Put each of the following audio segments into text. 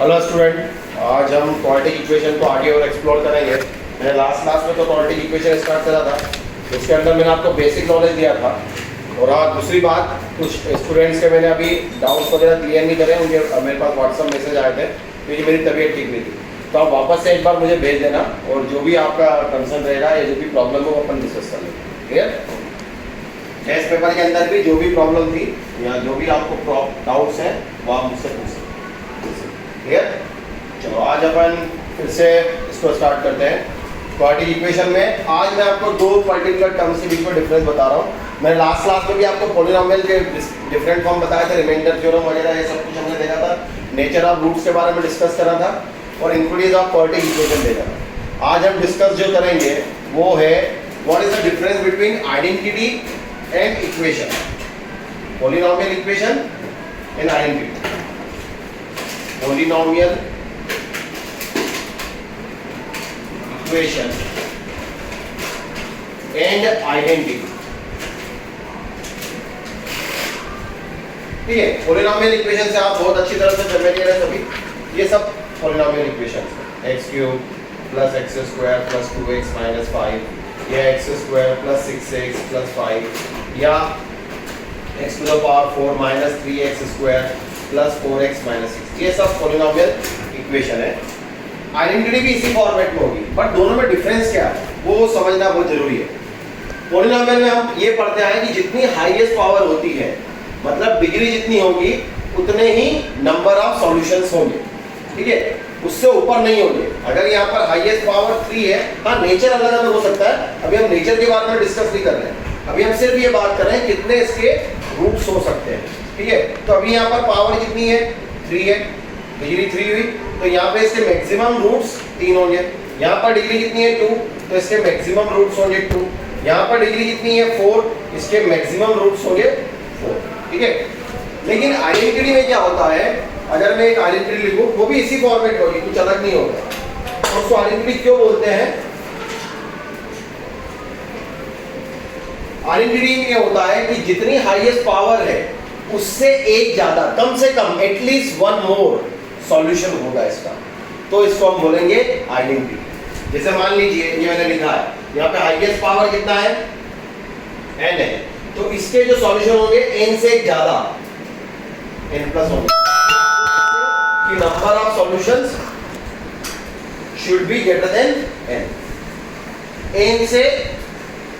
Hello student, आज हम quadratic equation को आगे और एक्सप्लोर करेंगे। मैंने लास्ट क्लास में तो क्वाड्रेटिक इक्वेशन स्टार्ट करा था, उसके अंदर मैंने आपको बेसिक नॉलेज दिया था। और आज दूसरी बात, कुछ स्टूडेंट्स के मैंने अभी डाउट्स वगैरह क्लियर नहीं करे, उनके मेरे पास व्हाट्सअप मैसेज आए थे क्योंकि मेरी तबीयत ठीक नहीं थी। तो आप वापस से एक बार मुझे भेज देना और जो भी आपका कंसर्न रहेगा या जो भी प्रॉब्लम हो अपन डिस्कस कर लेंगे। क्लियर? टेस्ट पेपर के अंदर भी जो भी प्रॉब्लम थी या जो भी आपको डाउट्स हैं वो आप मुझसे पूछ सकते हैं। क्लियर? चलो आज अपन फिर से इसको स्टार्ट करते हैं। क्वाड्रेटिक इक्वेशन में आज मैं आपको दो पर्टिकुलर टर्म्स के बीच में डिफरेंस बता रहा हूँ। मैंने लास्ट क्लास में भी आपको पॉलिनोमियल के डिफरेंट फॉर्म बताया था, रिमाइंडर थ्योरम वगैरह ये सब कुछ हमने देखा था, नेचर ऑफ रूट्स के बारे में डिस्कस करा था और इंक्लूडिंग ऑफ क्वाड्रेटिक इक्वेशन देखा था। आज हम डिस्कस जो करेंगे वो है what is the difference between identity and equation, polynomial equation and identity. Polynomial equation and identity. ठीक है, पॉलिनोमियल इक्वेशन से आप बहुत अच्छी तरह से फैमिलियर है सभी। ये सब पॉलिनोमियल इक्वेशन है, x cube plus x square plus 2x minus 5 या x square plus 6x plus 5 या x to the power 4 minus 3x square plus 4x minus 6, ये सब पॉलिनोमियल इक्वेशन है। आइडेंटिटी भी इसी फॉर्मेट में होगी, बट दोनों में डिफरेंस क्या है वो समझना बहुत जरूरी है। पॉलिनोमियल में हम ये पढ़ते हैं कि जितनी हाईएस्ट पावर होती है, मतलब डिग्री जितनी होगी उतने ही नंबर ऑफ सॉल्यूशंस होंगे। ठीक है, उससे ऊपर नहीं होंगे। अगर यहाँ पर हाईएस्ट पावर 3 है, हाँ नेचर अलग अलग हो सकता है, अभी हम नेचर के बारे में डिस्कस नहीं कर रहे हैं, अभी हम सिर्फ ये बात कर रहे हैं कितने इसके रूट्स हो सकते हैं। ठीक है, तो अभी यहाँ पर पावर कितनी है, 3 है, डिग्री 3 हुई, तो यहाँ पे इसके मैक्सिमम रूट्स 3 होंगे। यहाँ पर डिग्री कितनी है 2, तो इसके मैक्सिमम रूट्स होंगे 2। यहाँ पर डिग्री कितनी है 4, इसके मैक्सिमम रूट्स होंगे 4। ठीक है, लेकिन आइडेंटिटी में क्या होता है, अगर मैं एक आइडेंटिटी लिखूं वो भी इसी फॉर्मेट होगी, कुछ अलग नहीं होगा। उसको आइडेंटिटी क्यों बोलते हैं? आइडेंटिटी में होता है कि जितनी हाईएस्ट पावर है उससे एक ज्यादा, कम से कम एटलीस्ट वन मोर सॉल्यूशन होगा इसका, तो इसको हम बोलेंगे आइडेंटिटी। जैसे मान लीजिए ये मैंने लिखा है, यहाँ पे हाईएस्ट पावर कितना है, n है, तो इसके जो सॉल्यूशन होंगे n से एक ज्यादा, n प्लस होंगे, कि number of solutions should be greater than n से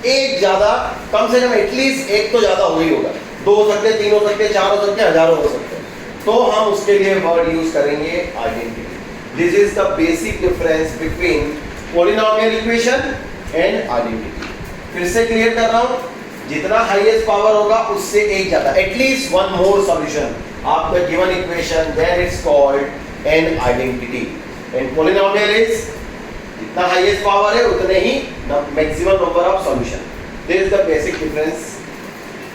एक ज्यादा, कम से कम एटलीस्ट एक तो ज्यादा हो ही होगा। 2 हो सकते हैं, 3 हो सकते हैं, 4 हो सकते हैं, हजारों हो सकते हैं, तो हम उसके लिए वर्ड यूज करेंगे identity. This is the basic difference between polynomial equation and identity. फिर से क्लियर कर रहा हूं, जितना हाईएस्ट पावर होगा उससे एक ज्यादा, at least one more solution of the given equation, then it's called an identity. And polynomial is जितना हाईएस्ट पावर है उतने ही maximum number of solution. This is the basic difference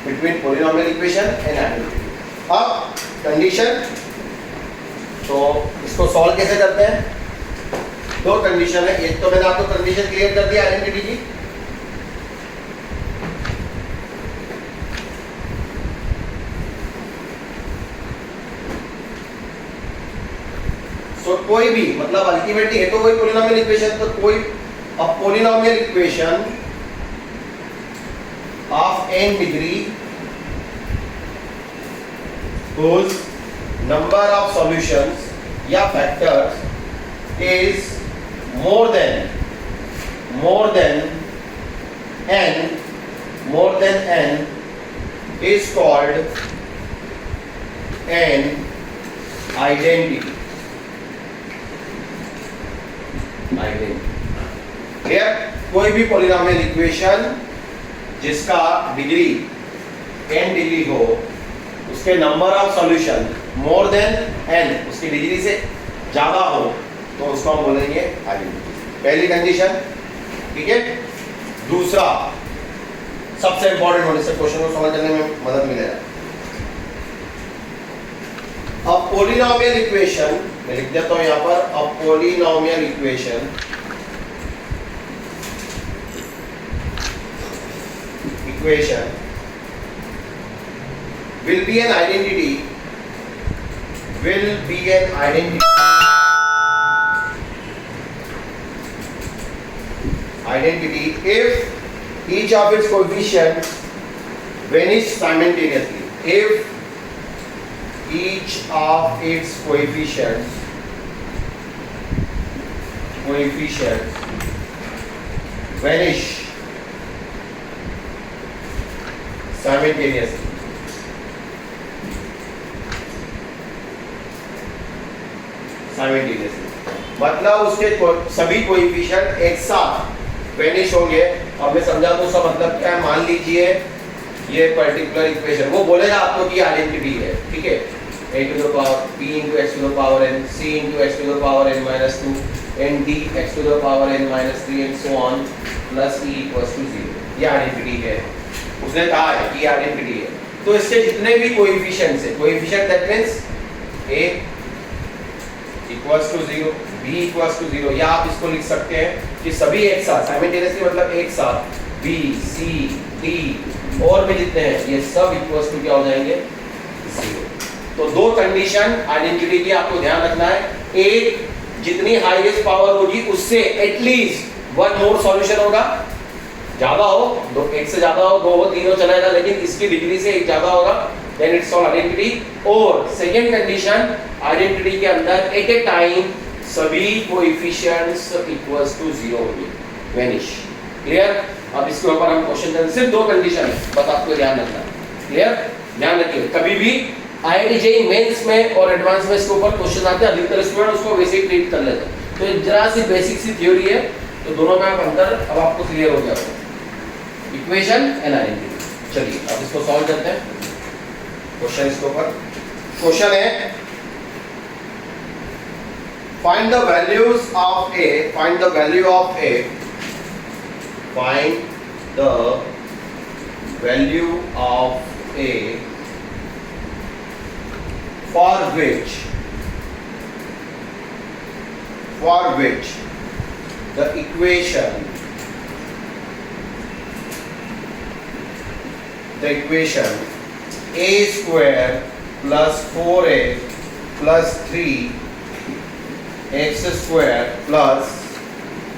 between polynomial equation and identity. अब condition, तो इसको solve कैसे करते हैं? दो कंडीशन है, एक तो मैंने आपको कंडीशन क्लियर कर दिया आइडेंटिटी की, तो कोई भी, मतलब अल्टीमेटली है तो कोई पॉलिनोमियल इक्वेशन, तो कोई a polynomial equation of n degree whose number of solutions या factors is more than n is called an identity। Clear? कोई भी पॉलिनोमियल इक्वेशन जिसका डिग्री n डिग्री हो, उसके number of solution more than n, उसकी degree से ज्यादा हो, तो उसको हम बोलेंगे आइडेंटिटी। पहली कंडीशन। ठीक है, दूसरा सबसे इंपॉर्टेंट होने से क्वेश्चन को समझने में मदद मिलेगा। अ पॉलिनोमियल इक्वेशन, मैं लिख देता हूं यहां पर, a polynomial equation will be an identity will be an identity if each of its coefficients vanish simultaneously. If each of its coefficients vanish simultaneously. मतलब उसके सभी कोएफिशिएंट एक साथ वेनिश होंगे। अब मैं समझा तो उसका मतलब क्या है। मान लीजिए ये पर्टिकुलर इक्वेशन, वो बोलेगा आपको कि आइडेंटिटी है, ठीक है, a to the power p into x to the power n, c into x to the power n minus 2 and d x to the power n minus 3 and so on plus e equals to 0। ये identity है, उसने कहा है कि identity है। तो इसके जितने भी कोएफिशिएंट्स है, coefficient that means a equals to 0, b equals to 0, या आप इसको लिख सकते हैं कि सभी एक साथ साइमल्टेनियसली, मतलब एक साथ b c d और भी जितने हैं ये सब इक्वल्स टू क्या हो जाएंगे, 0। तो दो कंडीशन आइडेंटिटी की आपको ध्यान रखना है। एक, जितनी हाईएस्ट पावर होगी उससे एटलीस्ट वन मोर सॉल्यूशन होगा, ज्यादा हो दो, एक से ज्यादा हो, दो हो, तीन हो चलेगा, लेकिन इसकी डिग्री से एक ज्यादा होगा, देन इट्स कॉल्ड आइडेंटिटी। और सेकंड कंडीशन, आइडेंटिटी के अंदर एट ए टाइम सभी कोएफिशिएंट्स इक्वल्स टू 0 होंगे, वेनिश। क्लियर? अब इसके ऊपर हम क्वेश्चन करेंगे, सिर्फ दो कंडीशन है, बस आपको ध्यान रखना। क्लियर? ध्यान रखिए, कभी भी आईआईटी जेईई मेंस में और एडवांस में इसके ऊपर क्वेश्चन आते हैं, अधिकतर स्टूडेंट उसको वैसे ही ट्रीट कर लेते हैं। तो जरा सी बेसिक सी थ्योरी है, तो दोनों में आप अंतर अब आपको क्लियर हो गया, इक्वेशन एंड आइडेंटिटी। चलिए अब इसको सॉल्व करते हैं। क्वेश्चन इसके ऊपर क्वेश्चन है, find the values of A, find the value of A, find the value of A for which the equation a square plus 4a plus 3x square plus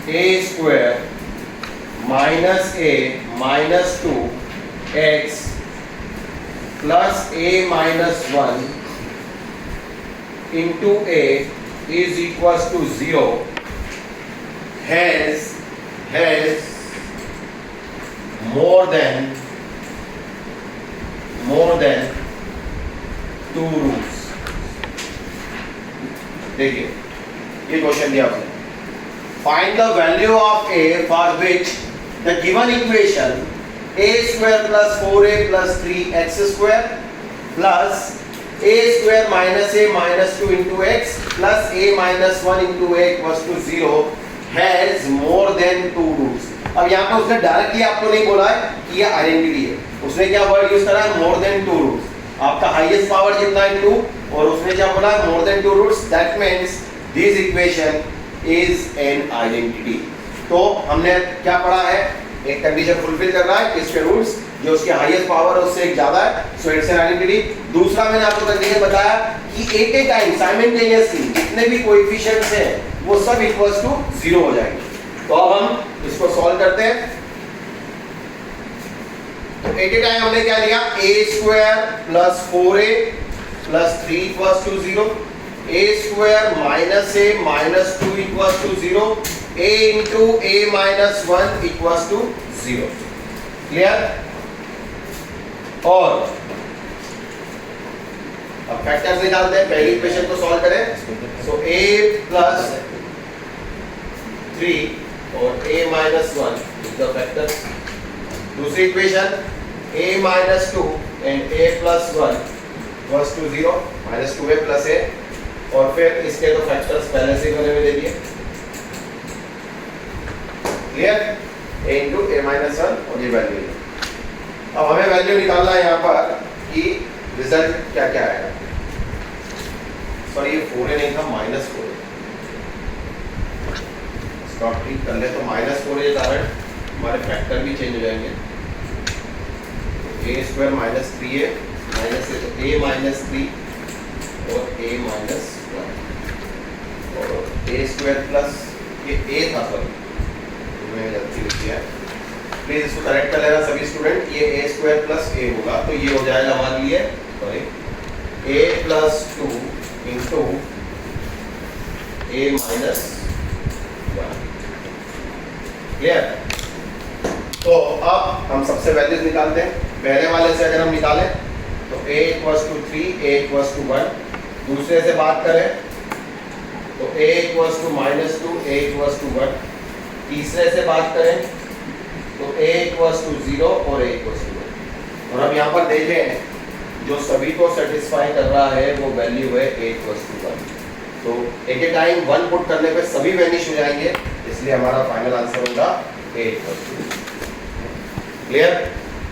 a square minus a minus 2x plus a minus 1 into a is equals to 0 has more than 2 roots। देखिए ये question दिया आपने, find the value of a for which the given equation a square plus 4a plus 3x square plus a square minus a minus 2 into x plus a minus 1 into a equals to 0 has more than 2 roots। अब यहाँ पे उसने directly आपको नहीं बोला है कि ये आइडेंटिटी है, उसने क्या वर्ड यूज करा है, मोर देन 2 रूट्स। आपका हाईएस्ट पावर जितना है 2, और उसने क्या बोला है, more than 2 roots, that means this equation is an identity. तो हमने क्या पढ़ा है, एक कंडीशन फुलफिल कर रहा है, इसके रूट्स जो उसके हाईएस्ट पावर है उससे एक ज्यादा है, सो इट्स एन आइडेंटिटी। दूसरा मैंने आपको कंडीशन बताया कि एट ए टाइम साइमल्टेनियसली जितने भी कोएफिशिएंट्स हैं वो सब इक्वल्स टू 0 हो जाएंगे। तो अब हम इसको सॉल्व करते हैं। तो एट ए टाइम हमने क्या लिया, a square plus 4a plus 3 equals to 0, a square minus a minus 2 equals to 0, a into a minus 1 equals to 0। Clear? और अब फैक्टर्स निकालते हैं, पहली इक्वेशन को सॉल्व करें। सो a प्लस 3 और a minus 1 is the factor. दूसरी equation a minus 2 and a plus 1 equals to 0, minus 2a plus a, और फिर इसके तो फैक्टर्स पहले से मैंने दे दिए। Clear? a into a minus 1 और ये वैल्यू। अब हमें वैल्यू निकालना है यहाँ पर कि रिजल्ट क्या क्या आएगा। सॉरी ये 4a नहीं था, माइनस 4a। स्टॉप ठीक कर ले, तो माइनस 4a के कारण हमारे फैक्टर भी चेंज हो जाएंगे। a square minus 3a minus a, तो a माइनस 3 और a माइनस 1 और a स्क्वायर प्लस ये a था, सॉरी मैंने गलती लिखी है, प्लीज इसको करेक्ट कर लेना सभी स्टूडेंट। ये a स्क्वायर प्लस a होगा तो ये हो जाएगा हमारे लिए, sorry, a plus 2 into a minus 1। Clear? तो अब हम सबसे वैल्यूज निकालते हैं। पहले वाले से अगर हम निकालें तो a equals to 3, a equals to 1। दूसरे से बात करें तो a equals to minus 2, a equals to 1। तीसरे से बात करें तो a इक्वल्स टू 0 और a इक्वल्स टू 1। और अब यहाँ पर देखें जो सभी को सेटिस्फाई कर रहा है वो वैल्यू है a इक्वल्स टू 1। तो एक एक टाइम 1 पुट करने पे सभी वैनिश हो जाएंगे, इसलिए हमारा फाइनल आंसर होगा a इक्वल्स टू 1। क्लियर?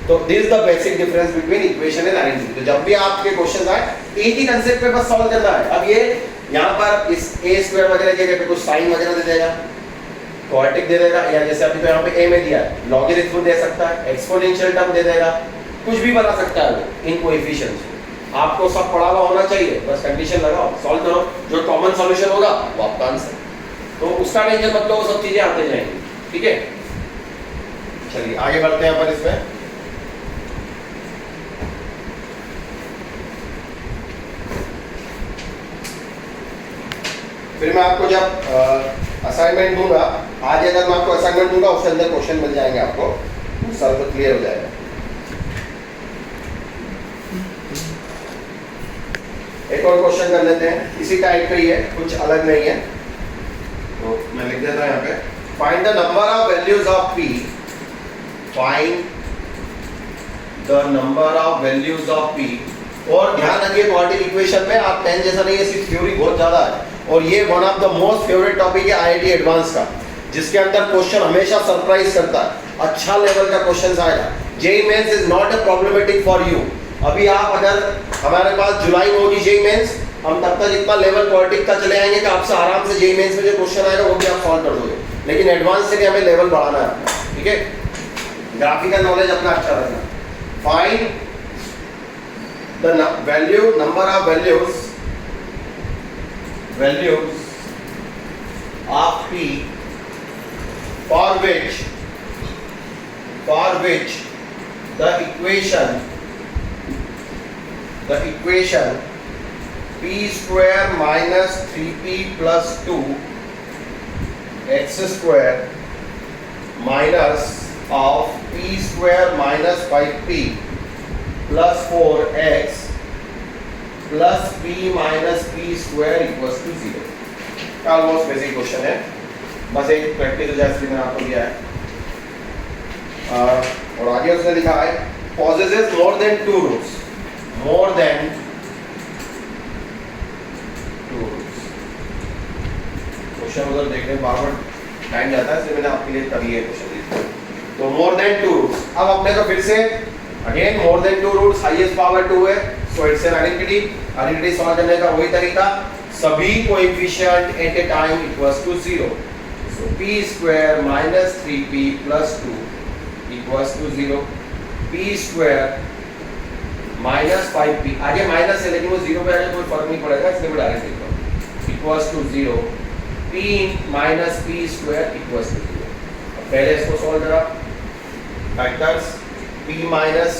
तो this is the basic difference between equation and identity. तो जब भी आपके क्वेश्चन आए एक ही कांसेप्ट पे बस सॉल्व करना है। अब ये यहाँ पर इस a स्क्वायर वगैरह के जगह पे कुछ साइन वगैरह दे देगा, क्वाड्रेटिक दे देगा, या जैसे अभी तो यहाँ पे a में दिया है लॉगरिथम दे सकता है, एक्सपोनेंशियल टर्म दे देगा, कुछ भी बना सकता है वो इन कोएफिशिएंट्स। आपको सब पढ़ा हुआ होना चाहिए, बस कंडीशन लगाओ, सॉल्व करो, जो कॉमन सॉल्यूशन होगा वो आपका आंसर। तो उसका टेंशन मत लो, वो सब चीजें आते जाएंगी। ठीक है, चलिए आगे बढ़ते हैं पर इसमें। फिर मैं आपको जब असाइनमेंट दूंगा, आज अगर मैं आपको असाइनमेंट दूंगा उसके अंदर क्वेश्चन मिल जाएंगे आपको, सब तो क्लियर हो जाएगा। एक और क्वेश्चन कर लेते हैं, इसी टाइप का ही है, कुछ अलग नहीं है। तो मैं लिख देता हूं यहाँ पे, find the number of values of p, find the number of values of p। और ध्यान रखिए क्वाड्रेटिक इक्वेशन में आप 10 जैसा नहीं है, सिर्फ थ्योरी बहुत ज्यादा है, और ये one of the most favourite topic है आईआईटी एडवांस का, जिसके अंदर क्वेश्चन हमेशा सरप्राइज करता है, अच्छा लेवल का क्वेश्चन आएगा। JEE mains is not a problematic for you. अभी आप अगर हमारे पास जुलाई में होगी जेईई मेंस, हम तब तक इतना लेवल क्वाड्रेटिक का चले आएंगे कि आपसे आराम से जेईई मेंस में जो क्वेश्चन आएगा वो भी आप सॉल्व कर दोगे। लेकिन एडवांस से हमें लेवल बढ़ाना है, ठीक है, ग्राफिकल नॉलेज अपना अच्छा रखना। Find the value, number of values of p for which the equation p square minus 3p plus 2 x square minus of p square minus 5p plus 4x plus p minus p square equals to 0। Almost basic question है, बस एक practical जैसे मैंने आपको दिया है। और आगे उसने लिखा है possesses more than two roots, question उधर देखने बार-बार टाइम जाता है, इसलिए मैंने आपके लिए तभी ये क्वेश्चन लिखा। तो मोर देन टू रूट्स, अब अपने को फिर से again more than two roots, highest power 2 है, so it's an identity solve करने का वही तरीका, सभी coefficient at a time equals to 0। So p square minus 3p plus 2 equals to 0, p square minus 5p, आगे माइनस है लेकिन वो 0 पे आएगा कोई फर्क नहीं पड़ेगा, इसलिए मैं डायरेक्ट लिख रहा हूं, equals to 0, p minus p square equals to 0। अब पहले इसको सॉल्व करा, factors p minus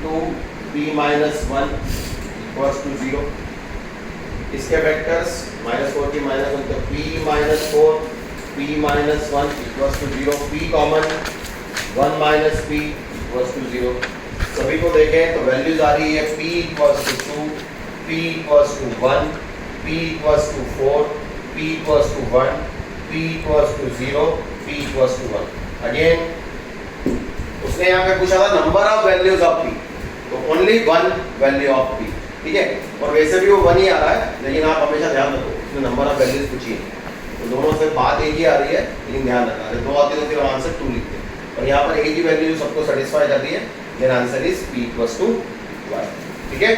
2, p minus 1 equals to 0, इसके वेक्टर्स माइनस 4 की माइनस 1, तो p minus 4, p minus 1 equals to 0, p common 1 minus p equals to 0। सभी को देखें तो वैल्यूज आ रही है p equals to 2, p equals to 1, p equals to 4, p equals to 1, p equals to 0, p equals to 1। Again उसने यहाँ पे पूछा था number of values of p, तो only one value of p, ठीक है, और वैसे भी वो 1 ही आ रहा है, लेकिन आप हमेशा ध्यान रखो उसमें नंबर ऑफ वैल्यूज पूछिए, तो दोनों से बात एक ही आ रही है, लेकिन ध्यान रखना है 2 आती तो फिर आंसर 2 लिखते हैं, और यहाँ पर एक ही वैल्यू जो सबको सेटिस्फाई करती है, then answer is p equals to 1। ठीक है,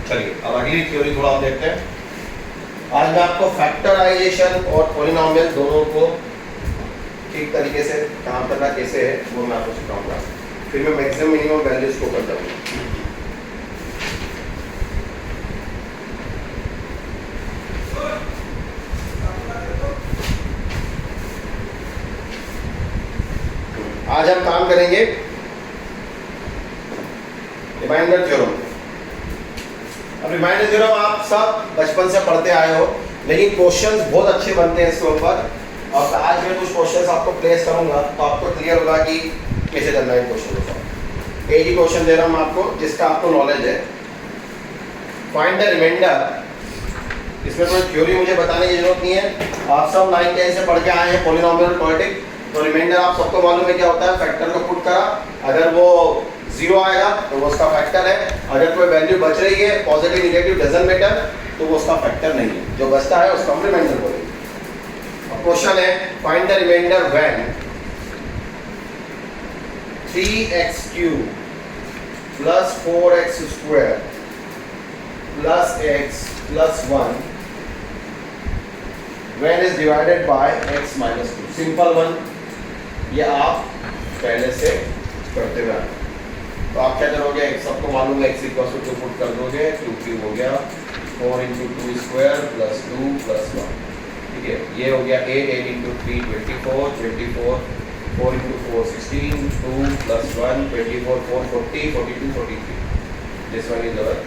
चलिए अब अगली थ्योरी थोड़ा हम देखते हैं। आज मैं आपको फैक्टराइजेशन और पॉलिनोमियल दोनों को ठीक तरीके से काम करना कैसे है वो मैं आपको सिखाऊंगा, फिर मैं मैक्सिमम मिनिमम वैल्यूज को कर दूंगा। आज हम काम करेंगे रिमाइंडर थ्योरम। अब रिमाइंडर थ्योरम आप सब बचपन से पढ़ते आए हो, लेकिन क्वेश्चंस बहुत अच्छे बनते हैं इसके ऊपर। और आज मैं कुछ क्वेश्चंस आपको प्लेस करूंगा तो आपको क्लियर होगा कि कैसे करना है क्वेश्चन को। एक ही क्वेश्चन दे रहा हूं आपको जिसका आपको नॉलेज है। Find the remainder. इसमें कोई थ्योरी मुझे बताने की जरूरत नहीं है, आप सब 9 10 से पढ़ के आए हैं पॉलिनोमियल क्वाड्रेटिक। तो रिमाइंडर आप सबको मालूम है क्या होता है। फैक्टर को पुट करा, अगर वो 0 आएगा तो वो उसका फैक्टर है। अगर कोई वैल्यू बच रही है पॉजिटिव नेगेटिव डजंट मैटर, तो वो उसका फैक्टर नहीं है। जो बचता है उसका हम रिमाइंडर बोलेंगे। अब क्वेश्चन है find the remainder when 3x³ plus 4x² plus x plus 1 when is divided by x minus 2। Simple one, ये आप पहले से करते हुए आए। तो आप क्या करोगे, सबको मालूम है x इक्वल टू 2 पुट कर दोगे, 2³ हो गया 4 × 2² प्लस 2 प्लस 1। ठीक है, ये हो गया 8 8 × 3 24 24 4 × 4 16 2 plus 1 24 4 40 42 43। This one is our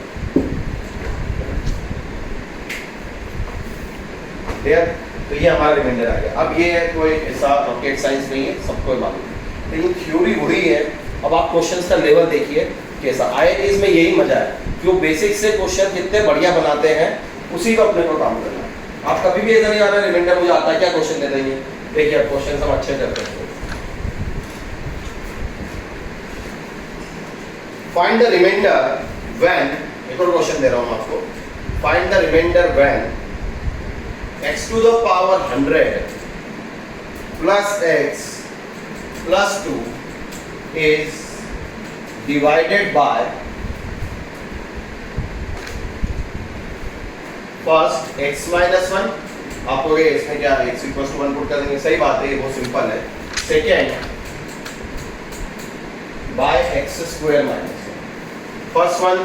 clear. तो ये हमारा रिमाइंडर आ गया। अब ये कोई ऐसा रॉकेट साइंस नहीं है, सबको मालूम है, लेकिन थ्योरी वही है। अब आप क्वेश्चंस का लेवल देखिए कैसा। IITs में यही मजा है कि वो बेसिक से क्वेश्चन कितने बढ़िया बनाते हैं, उसी को अपने को काम करना है। आप कभी भी ऐसा नहीं आ रहा रिमाइंडर मुझे आता है क्या, क्वेश्चन दे देंगे। देखिए अब क्वेश्चन हम अच्छे करते हैं। फाइंड द रिमाइंडर व्हेन, एक और क्वेश्चन दे रहा हूं आपको। Find the remainder when x to the power 100 plus x plus 2 is divided by first x minus 1। आप लोग इसमें क्या x equals to 1 पुट कर देंगे, सही बात है, ये बहुत सिंपल है। Second by x² minus 1। First one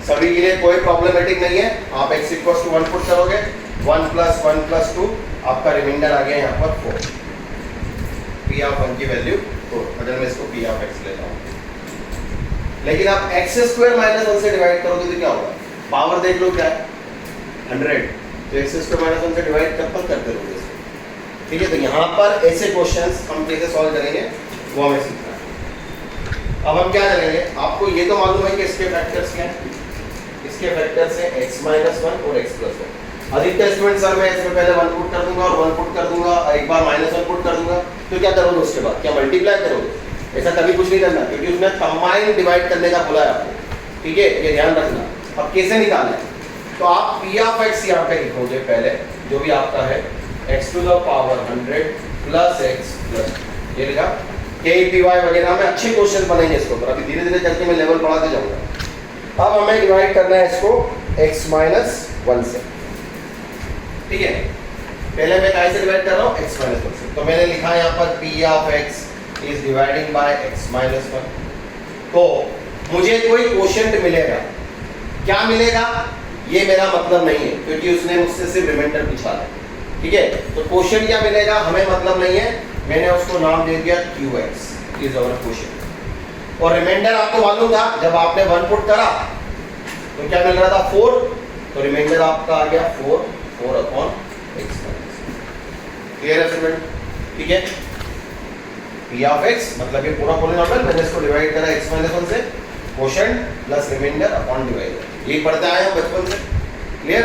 सभी के लिए कोई प्रॉब्लमेटिक नहीं है, आप x equals to 1 पुट करोगे, 1 + 1 + 2 आपका रिमाइंडर आ गया यहाँ पर 4। p ऑफ 1 की वैल्यू 4। अगर मैं इसको p ऑफ x लेता हूँ, लेकिन आप x² - 1 से डिवाइड करोगे तो क्या होगा, पावर देख लो क्या है 100, तो x² - 1 से डिवाइड कब तक करते रहोगे इसको। ठीक है, तो यहाँ पर ऐसे क्वेश्चंस हम कैसे सॉल्व करेंगे वो हमें सीखना है। अब हम क्या करेंगे, आपको ये तो मालूम है कि इसके फैक्टर्स क्या हैं। इसके फैक्टर्स हैं x - 1 और x + 1। अधिकतर स्टूडेंट सर मैं इसमें पहले 1 पुट कर दूंगा और 1 पुट कर दूंगा, एक बार -1 पुट कर दूंगा, तो क्या करोगे उसके बाद, क्या मल्टीप्लाई करोगे? ऐसा कभी कुछ नहीं करना, क्योंकि उसमें कंबाइन डिवाइड करने का बोला है आपको। ठीक है, ये ध्यान रखना। अब कैसे निकालना है, तो आप p ऑफ x यहाँ पे लिखोगे पहले, जो भी आपका है x to the power 100 plus x plus, ये लिखा KPY वगैरह में अच्छे क्वेश्चन बनेंगे इसके ऊपर। अभी धीरे धीरे करके मैं लेवल बढ़ाते जाऊंगा। अब हमें डिवाइड करना है इसको x - 1 से। ठीक है, पहले मैं कैसे डिवाइड कर रहा हूँ x - 1 से। तो मैंने लिखा यहाँ पर p of x is dividing by x - 1। तो मुझे कोई क्वोशिएंट मिलेगा, क्या मिलेगा ये मेरा मतलब नहीं है, क्योंकि उसने मुझसे सिर्फ रिमाइंडर पूछा है। ठीक है, तो क्वोशिएंट क्या मिलेगा हमें मतलब नहीं है, मैंने उसको नाम दे दिया qx इज आवर क्वोशिएंट। और रिमाइंडर आपको मालूम था, जब आपने 1 पुट करा तो क्या मिल रहा था 4, तो रिमाइंडर आपका आ गया 4/x। क्लियर है स्टूडेंट? ठीक है, p ऑफ x मतलब ये पूरा पॉलिनोमियल, मैंने इसको डिवाइड करा x - 1 से, quotient plus remainder upon divider. ये पढ़ते आए हैं बचपन से। क्लियर,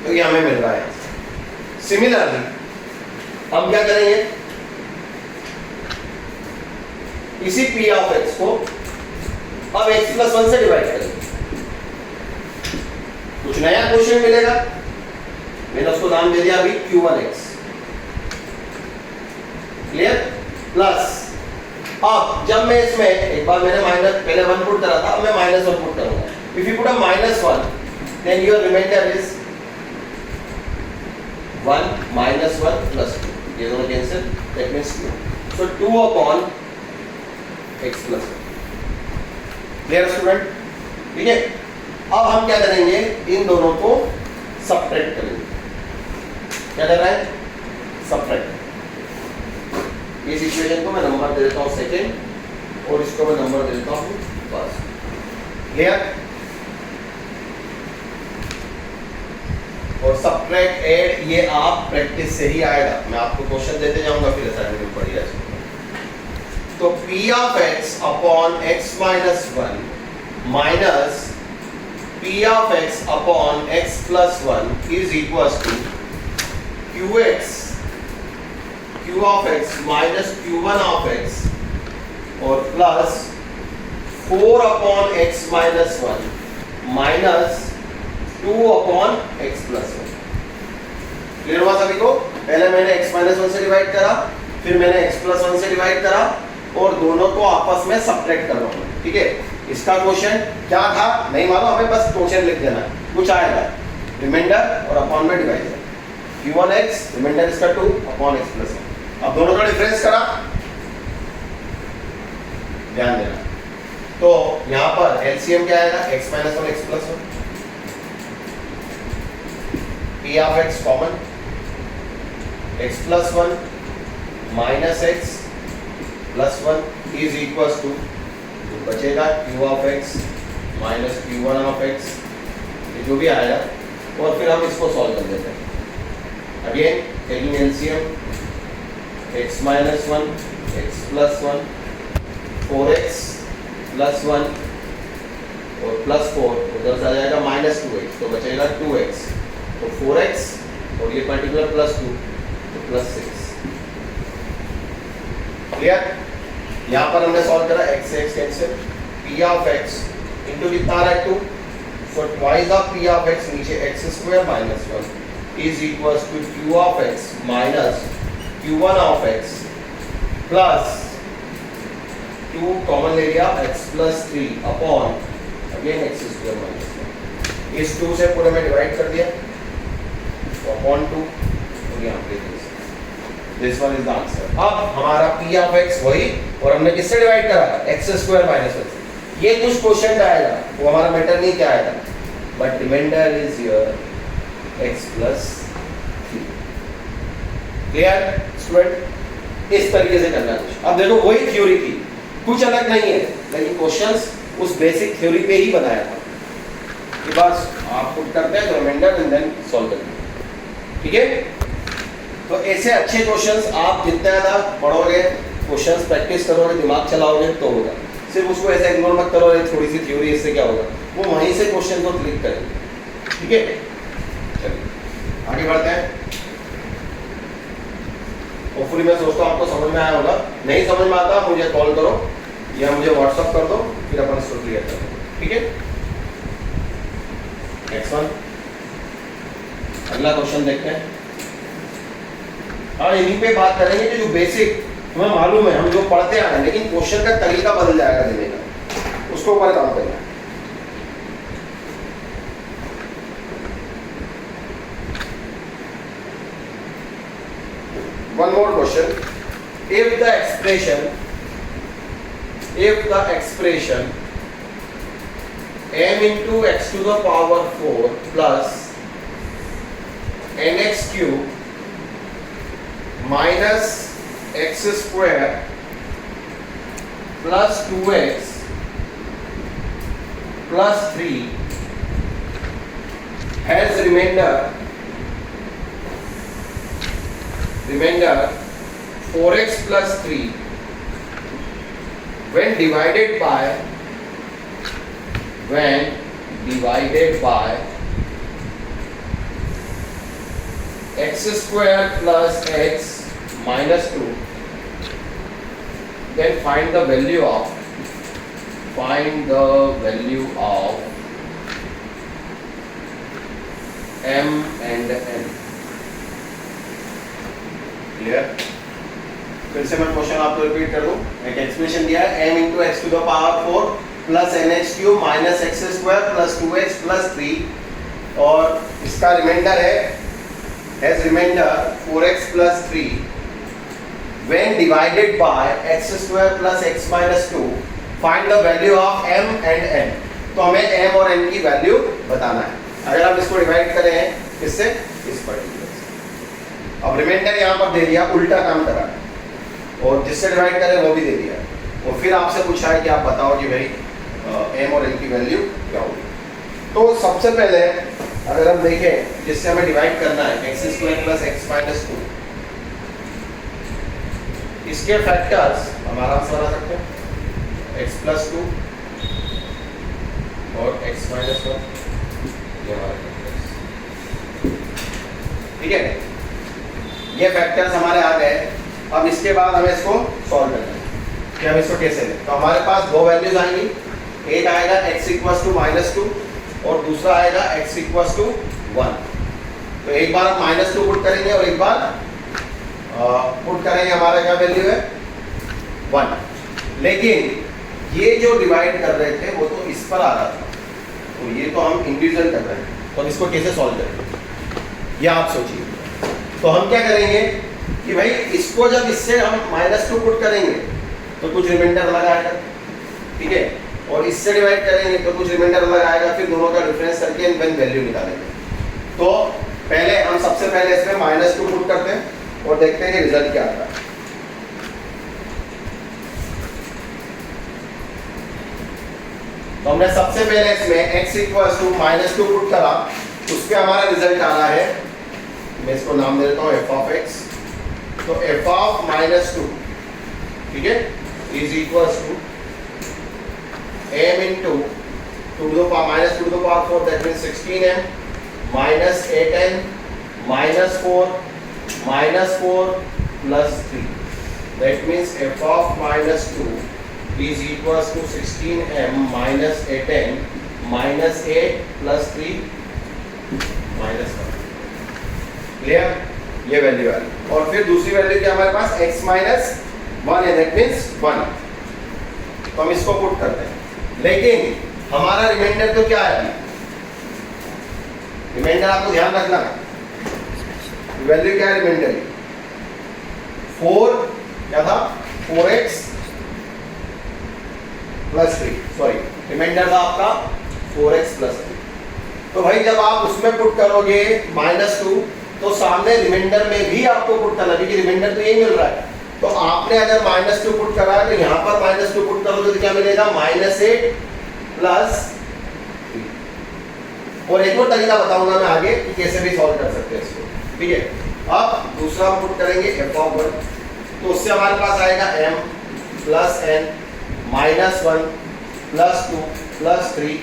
तो ये हमें मिल रहा है। सिमिलरली हम क्या करेंगे, इसी p ऑफ x को अब x + 1 से डिवाइड करेंगे, कुछ नया क्वेश्चन मिलेगा। मैंने उसको नाम दे दिया अभी q1x। क्लियर, प्लस अब जब मैं इसमें एक बार मैंने पहले 1 पुट करा था, अब मैं -1 पुट करूंगा। If you put a -1 then your remainder is 1 - 1 + 2, ये दोनों cancel, that means 2, so 2/x + 1। Clear student? ठीक है, अब हम क्या करेंगे, इन दोनों को सब्ट्रैक्ट करेंगे। क्या कर रहा है, सब्ट्रैक्ट। इस इक्वेशन को मैं नंबर दे देता हूँ सेकेंड और इसको मैं नंबर दे देता हूँ फर्स्ट। क्लियर? और सब्ट्रैक्ट ऐड ये आप प्रैक्टिस से ही आएगा, मैं आपको क्वेश्चन देते जाऊंगा फिर असाइनमेंट में पढ़िए। तो p of x upon x minus 1 minus p of x upon x plus 1 is equal to qx q of x minus q1 of x और plus 4 upon x minus 1 minus 2 upon x plus 1। Clear हुआ सभी को? पहले मैंने x minus 1 से divide करा, फिर मैंने x प्लस 1 से डिवाइड करा और दोनों को आपस में सब्ट्रैक्ट कर रहा हूं। ठीक है, इसका क्वेश्चन क्या था नहीं मालूम, हमें बस क्वेश्चन लिख देना, कुछ आएगा रिमाइंडर और अपॉन में डिवाइड q1x रिमाइंडर इसका 2 अपॉन x प्लस 1। अब दोनों का डिफरेंस करा, ध्यान देना। तो यहां पर एलसीएम क्या आएगा? x minus 1 x plus 1, p of x common x plus 1 minus x plus 1 is equal to बचेगा q of x minus q1 of x, ये जो भी आएगा। और फिर हम इसको सॉल्व कर देते हैं। Again taking LCM x minus 1 x plus 1 4x plus 1 और प्लस 4 उधर से आ जाएगा माइनस 2x, तो बचेगा 2x, तो 4x और ये पर्टिकुलर प्लस 2 तो प्लस 6। क्लियर? यहाँ पर हमने सॉल्व करा x से x cancel, p of x into कितना आ रहा है 2, so twice of p of x नीचे x square minus 1 is equals to q of x minus q1 of x plus 2 common ले लिया x plus 3 upon again x square minus 1, इस 2 से पूरे में डिवाइड कर दिया तो अपॉन 2 और यहाँ पे this one is the answer. अब हमारा p ऑफ x वही और हमने किससे डिवाइड करा? x square minus 1। ये कुछ क्वेश्चन आएगा वो हमारा मैटर नहीं क्या आएगा, but remainder is here x plus 3। Clear student? इस तरीके से करना कुछ। अब देखो वही थ्योरी थी, कुछ अलग नहीं है, लेकिन क्वेश्चंस उस बेसिक थ्योरी पे ही बनाया था कि बस आप पुट करते हैं रिमाइंडर एंड देन सॉल्व करते हैं। ठीक है? तो ऐसे अच्छे क्वेश्चंस आप जितना ज़्यादा पढ़ोगे, क्वेश्चंस प्रैक्टिस करोगे, दिमाग चलाओगे तो होगा। सिर्फ उसको ऐसे इग्नोर मत करो, थोड़ी सी थ्योरी, इससे क्या होगा वो वहीं से क्वेश्चन को क्लिक करेंगे। ठीक है, चलिए आगे बढ़ते हैं। होपफुली मैं सोचता हूँ आपको समझ में आया होगा। नहीं समझ में आता मुझे कॉल करो या मुझे व्हाट्सअप कर दो, फिर अपन इसको क्लियर कर दो। ठीक है, नेक्स्ट वन, अगला क्वेश्चन देखते हैं। हाँ, इन्हीं पे बात करेंगे कि जो बेसिक तुम्हें मालूम है, हम जो पढ़ते आ रहे हैं, लेकिन क्वेश्चन का तरीका बदल जाएगा देने का, उसको ऊपर काम करना है। One more question. If the expression m into x to the power 4 plus nx cube minus x square plus 2x plus 3 has remainder 4x plus 3 when divided by x square plus x minus 2, then find the value of m and n. Clear? फिर से मैं question आपको repeat कर दूं। एक expression दिया है m into x to the power 4 plus nx cube minus x square plus 2x plus 3 और इसका रिमाइंडर है as remainder 4x plus 3 when divided by x square plus x minus 2 find the value of m and n। तो हमें m और n की value बताना है। अगर आप इसको डिवाइड करें किससे, इस पर्टिकुलर से। अब रिमाइंडर यहाँ पर दे दिया, उल्टा काम करा, और जिससे डिवाइड करें वो भी दे दिया है, और फिर आपसे पूछा है कि आप बताओ कि भाई m और n की वैल्यू क्या होगी। तो सबसे पहले अगर हम देखें जिससे हमें डिवाइड करना है x² + x - 2, इसके फैक्टर्स हम आराम से बना सकते हैं, x + 2 और x - 1, ये हमारे फैक्टर्स, ठीक है। ये फैक्टर्स हमारे आ गए। अब इसके बाद हमें इसको सॉल्व करना है कि हम इसको कैसे लें। तो हमारे पास दो वैल्यूज आएंगी, एक आएगा x = -2 और दूसरा आएगा x = 1। तो एक बार हम -2 पुट करेंगे और एक बार पुट करेंगे, हमारा क्या वैल्यू है 1। लेकिन ये जो डिवाइड कर रहे थे वो तो इस पर आ रहा था, तो ये तो हम इंडिविजुअल कर रहे हैं, तो हम इसको कैसे सॉल्व करेंगे ये आप सोचिए। तो हम क्या करेंगे कि भाई इसको जब इससे हम -2 पुट करेंगे तो कुछ रिमाइंडर अलग आएगा, ठीक है, और इससे डिवाइड करेंगे तो कुछ रिमाइंडर अलग आएगा, फिर दोनों का डिफरेंस करके इनमें वैल्यू निकालेंगे। तो पहले हम सबसे पहले इसमें -2 पुट करते हैं और देखते हैं कि रिजल्ट क्या आता है। तो हमने सबसे पहले इसमें x = -2 पुट करा, उसके हमारा रिजल्ट आ रहा है, मैं इसको नाम दे देता हूँ f(x). तो f(-2), ठीक है, is equal to m into 2 to the power -4, that means 16m minus 8n minus 4 plus 3, that means f(-2) is equals to 16m minus 8n minus 8 plus 3 minus 1। Clear, ये वैल्यू आ रही। और फिर दूसरी value क्या हमारे पास x - 1 है, that means 1। तो हम इसको पुट करते हैं, लेकिन हमारा रिमाइंडर तो क्या है, रिमाइंडर आपको ध्यान रखना है, वैल्यू क्या है रिमाइंडर 4, क्या था 4x + 3, सॉरी रिमाइंडर था आपका 4x + 3। तो भाई जब आप उसमें पुट करोगे -2 तो सामने रिमाइंडर में भी आपको पुट करना, क्योंकि रिमाइंडर तो यही मिल रहा है। तो आपने अगर -2 पुट करा है तो यहाँ पर -2 पुट करोगे तो क्या मिलेगा -8 + 3। और एक और तरीका बताऊंगा मैं आगे कि कैसे भी सॉल्व कर सकते हैं इसको, ठीक है। अब दूसरा हम पुट करेंगे f(1), तो उससे हमारे पास आएगा m + n -1 + 2 + 3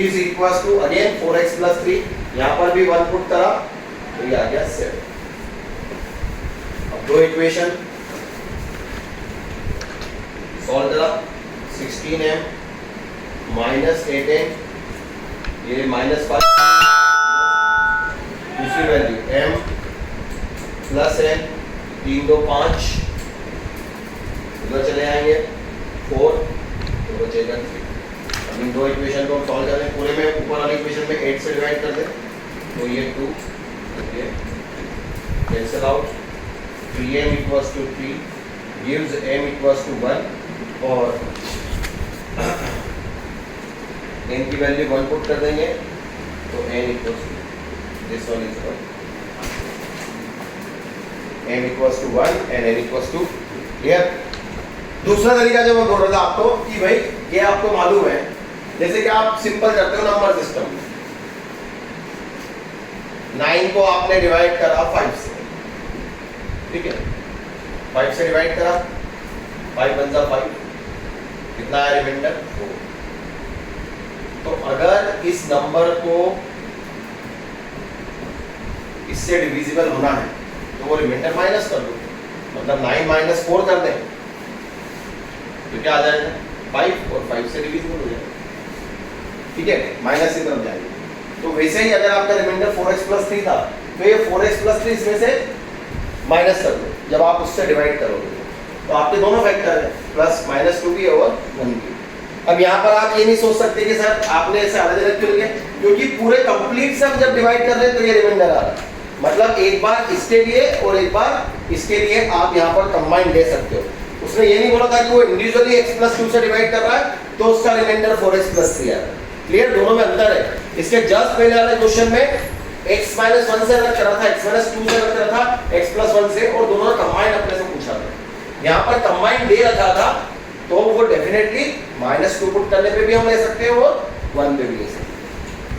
is equal to again 4x + 3, यहाँ पर भी 1 पुट करा तो ये आ गया 7। अब दो इक्वेशन सॉल्व करा, 16m minus 8n, ये -5, दूसरी वैल्यू m + n, 3 2 5, उधर चले आएंगे 4, तो बचेगा 3। अब इन दो इक्वेशन को हम सॉल्व कर दें, पूरे में ऊपर वाली इक्वेशन में 8 से डिवाइड कर दें तो ये 2, ये cancel out, 3m = 3 gives m = 1 और n की वैल्यू 1 पुट कर देंगे तो n = this one is 1, m = 1 and n = 2। Clear. दूसरा तरीका जो मैं बोल रहा था आपको कि भाई ये आपको मालूम है, जैसे कि आप सिंपल करते हो नंबर सिस्टम, 9 को आपने डिवाइड करा 5 से, ठीक है, 5 से डिवाइड करा, 5 × 5, कितना है रिमाइंडर 4। तो अगर इस नंबर को इससे डिविजिबल होना है तो वो रिमाइंडर माइनस कर दो, मतलब 9 - 4 कर दें तो क्या आ जाएगा 5, और 5 से डिविजिबल हो जाएगा, ठीक है, माइनस की तरफ जाएगी। तो वैसे ही अगर आपका रिमाइंडर 4x + 3 था तो ये 4x + 3 इसमें से माइनस कर दो जब आप उससे डिवाइड करोगे, तो आपके दोनों फैक्टर है, +-2 भी और 1 भी। अब यहाँ पर आप ये नहीं सोच सकते कि सर आपने ऐसे अलग-अलग क्यों लिया, क्योंकि पूरे कंप्लीट से हम जब डिवाइड कर रहे हैं तो ये रिमाइंडर आ रहा है, मतलब एक बार इसके लिए और एक बार इसके लिए आप यहाँ पर कंबाइन ले सकते हो। उसने ये नहीं बोला था कि वो इंडिविजुअली x + 2 से डिवाइड कर रहा है तो उसका रिमाइंडर 4x + 3 आ रहा है। क्लियर, दोनों में अंतर है। इसके जस्ट पहले वाले क्वेश्चन में x - 1 से अलग करा था, x - 2 से अलग करा था, x + 1 से, और दोनों का कंबाइन अपने से पूछा था। यहाँ पर कंबाइंड दे रखा था तो वो डेफिनेटली -2 पुट करने पे भी हम ले सकते हैं और 1 पे भी ले सकते हैं।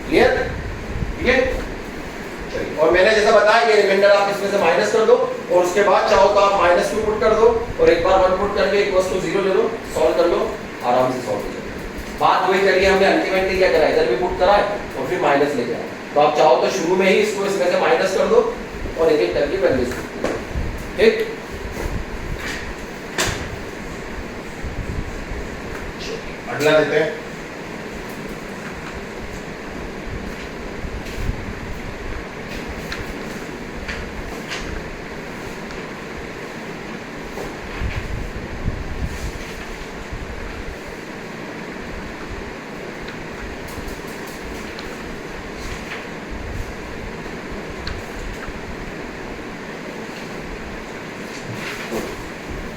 क्लियर? ठीक है, चलिए। और मैंने जैसा बताया ये रिमाइंडर आप इसमें से माइनस कर दो और उसके बाद चाहो तो आप -2 पुट कर दो और एक बार 1 पुट करके इक्वल्स टू 0 ले लो, सॉल्व कर लो, आराम से सॉल्व हो जाएगा। बात वही करिए, हमने अल्टीमेटली क्या करा, इधर भी पुट करा है और फिर माइनस लेके आए। तो आप चाहो तो शुरू में ही इसको इसमें से माइनस कर दो और एक एक करके वैल्यूज, ठीक। अगला लेते हैं।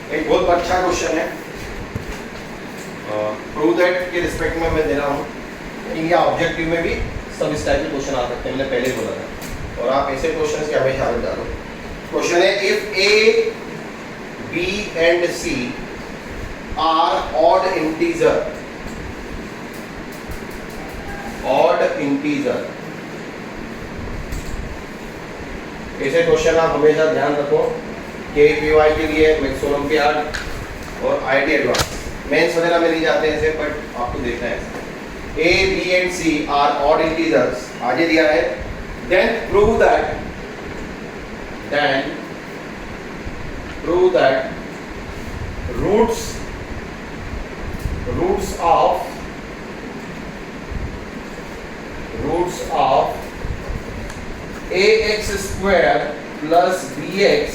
एक बहुत अच्छा क्वेश्चन है, प्रूव दैट के रिस्पेक्ट में मैं दे रहा हूँ। या ऑब्जेक्टिव में भी सब इस टाइप के क्वेश्चन आ सकते हैं, मैंने पहले बोला था। और आप ऐसे क्वेश्चन के हमेशा आगे डालो। क्वेश्चन है, if a b and c are odd integer, ऐसे क्वेश्चन आप हमेशा ध्यान रखो। KPY के लिए मैक्स ओलंपियाड और IIT एडवांस मेंस वगैरह में नहीं जाते हैं ऐसे, बट आपको देखना है। A, B and C are odd integers, आगे दिया है, then prove that roots of ax square plus bx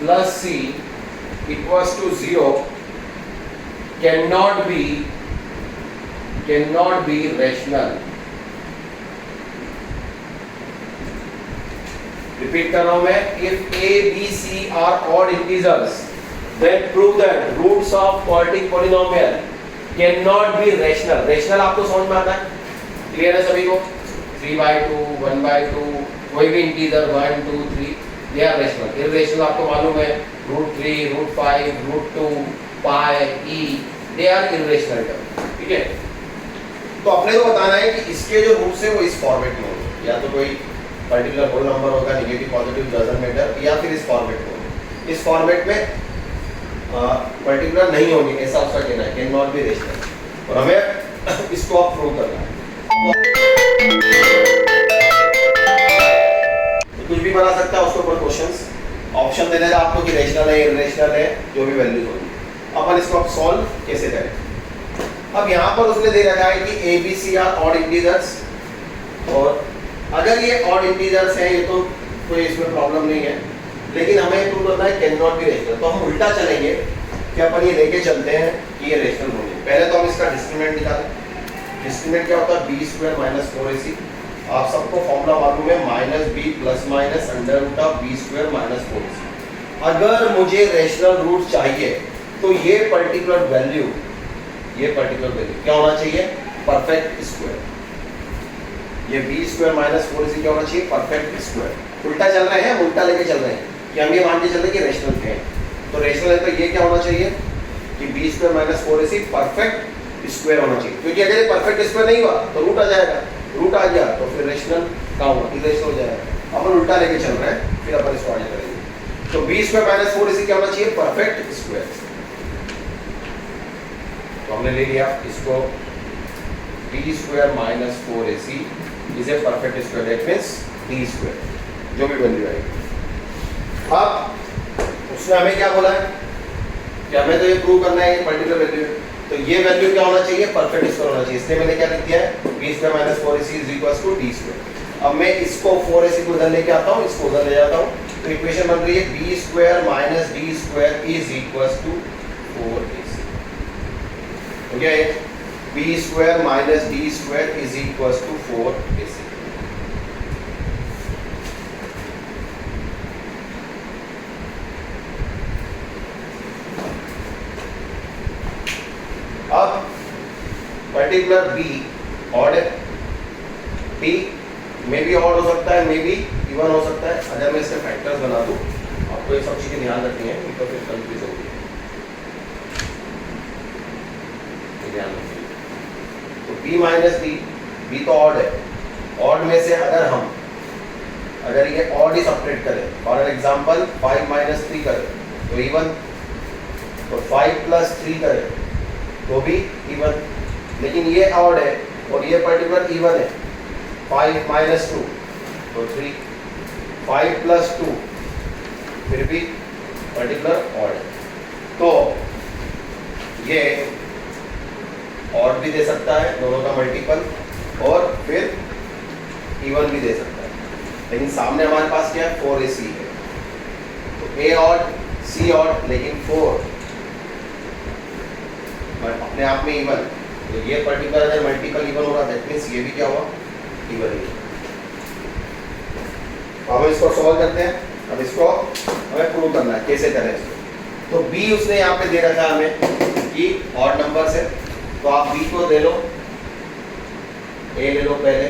plus c equals to 0 cannot be rational। Repeat कर रहा हूं मैं, if a, b, c are odd integers then prove that roots of quadratic polynomial cannot be rational। rational आपको समझ में आता है, clear है सभी को? 3/2, 1/2, कोई भी integer 1, 2, 3 they are rational. Irrational आपको मालूम है, √3, √5, √2, pi, e they are irrational term, ठीक है। तो अपने को बताना है कि इसके जो रूट्स है वो इस फॉर्मेट में होंगे, या तो कोई पर्टिकुलर होल नंबर होगा, नेगेटिव पॉजिटिव डजंट मैटर, या फिर इस फॉर्मेट में होंगे। इस फॉर्मेट में पर्टिकुलर नहीं होंगे, ऐसा उसका कहना है, कैन नॉट बी रेशनल। और हमें इसको आप प्रूव करना है। तो कुछ भी बना सकता है उसके ऊपर क्वेश्चंस, ऑप्शन दे देगा आपको कि रेशनल है, इररेशनल है, जो भी वैल्यूज होगी। अपन इसको आप सॉल्व कैसे करें? अब यहाँ पर उसने दे रखा है कि a b c are odd integers, और अगर ये ऑड इंटीजर्स हैं ये तो कोई इसमें प्रॉब्लम नहीं है, लेकिन हमें प्रूव करना है कैन नॉट बी रेशनल। तो हम उल्टा चलेंगे कि अपन ये लेके चलते हैं कि ये रेशनल होंगे। पहले तो हम इसका डिस्क्रिमिनेंट निकालें। डिस्क्रिमिनेंट क्या होता है? b square minus 4ac। आप सबको फॉर्मूला मालूम है, -b plus minus √b square minus 4ac। अगर मुझे रेशनल रूट चाहिए तो ये पर्टिकुलर वैल्यू क्या होना चाहिए? Perfect square. ये b स्क्वायर माइनस 4ac क्या होना चाहिए? Perfect square. उल्टा चल रहे हैं, उल्टा लेके चल रहे हैं कि हम ये मान के चल रहे हैं कि रेशनल है। तो रेशनल है तो ये क्या होना चाहिए कि b square minus 4ac perfect square होना चाहिए, क्योंकि अगर ये परफेक्ट स्क्वायर नहीं हुआ तो रूट आ जाएगा, रूट आ गया तो फिर रेशनल क्या होगा? इरेशनल हो जाएगा। अपन उल्टा लेके चल रहे हैं, फिर अपन इसको आगे करेंगे। तो b स्क्वायर माइनस 4ac क्या होना चाहिए? Perfect square. तो हमने ले लिया इसको, b square minus 4ac is a perfect square, that means d square, जो भी वैल्यू आएगी। अब उसने हमें क्या बोला है कि हमें तो ये प्रूव करना है ये पर्टिकुलर वैल्यू, तो ये वैल्यू क्या होना चाहिए? परफेक्ट स्क्वायर होना चाहिए। इसलिए मैंने क्या लिख दिया है? b square minus 4ac is equals to d square. अब मैं इसको 4ac को उधर लेके आता हूँ, इसको उधर ले जाता हूँ, तो इक्वेशन बन रही है b square minus d square is equals to 4ac। हो गया ये? b square minus d square is equals to 4ac। अब पर्टिकुलर b ऑड है, b में भी ऑड हो सकता है, में भी इवन हो सकता है। अगर मैं इसके फैक्टर्स बना दूं, आपको ये सब चीजें ध्यान रखनी है, नहीं तो फिर कंफ्यूज होगी। बी माइनस डी, बी तो ऑड है, ऑड में से अगर ये ऑड ही सब्ट्रैक्ट करें, फॉर एग्जांपल 5 माइनस 3 करें तो इवन, तो 5 प्लस 3 करें तो भी इवन, लेकिन ये ऑड है और ये पर्टिकुलर इवन है। 5 माइनस 2 तो 3, 5 प्लस 2 फिर भी पर्टिकुलर ऑड है। तो ये ऑड भी दे सकता है, दोनों का मल्टीपल, और फिर इवन भी दे सकता है। लेकिन सामने हमारे पास क्या है, 4ac है, तो a ऑड c ऑड, लेकिन 4 अपने आप में इवन, तो ये पर्टिकुलर अगर मल्टीपल इवन हो रहा दैट मीन्स ये भी क्या हुआ, इवन ही। अब हम इसको सॉल्व करते हैं। अब इसको हमें प्रूव करना है, कैसे करें इसको। तो b उसने यहाँ पे दे रखा है हमें कि ऑड नंबर से, तो आप b को ले लो, a ले लो पहले,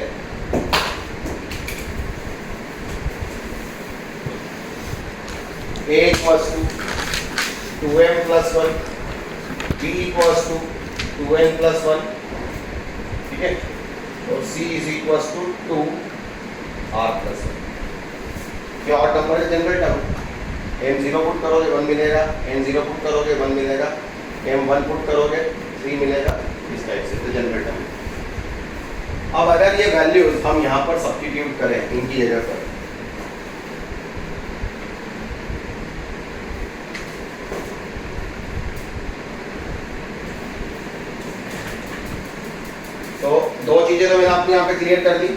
a equals to 2m plus 1, b equals to 2n plus 1, ठीक है, और c is equals to 2r plus 1। क्या ऑड नंबर है, जनरल टर्म, m0 पुट करोगे 1 मिलेगा, n0 पुट करोगे 1 मिलेगा, m1 पुट करोगे 3 मिलेगा, इस टाइप से, तो जनरल टर्म। अब अगर ये वैल्यूज हम यहाँ पर सब्स्टिट्यूट करें इनकी जगह पर, तो दो चीजें तो मैंने आपने यहाँ पे क्लियर कर दी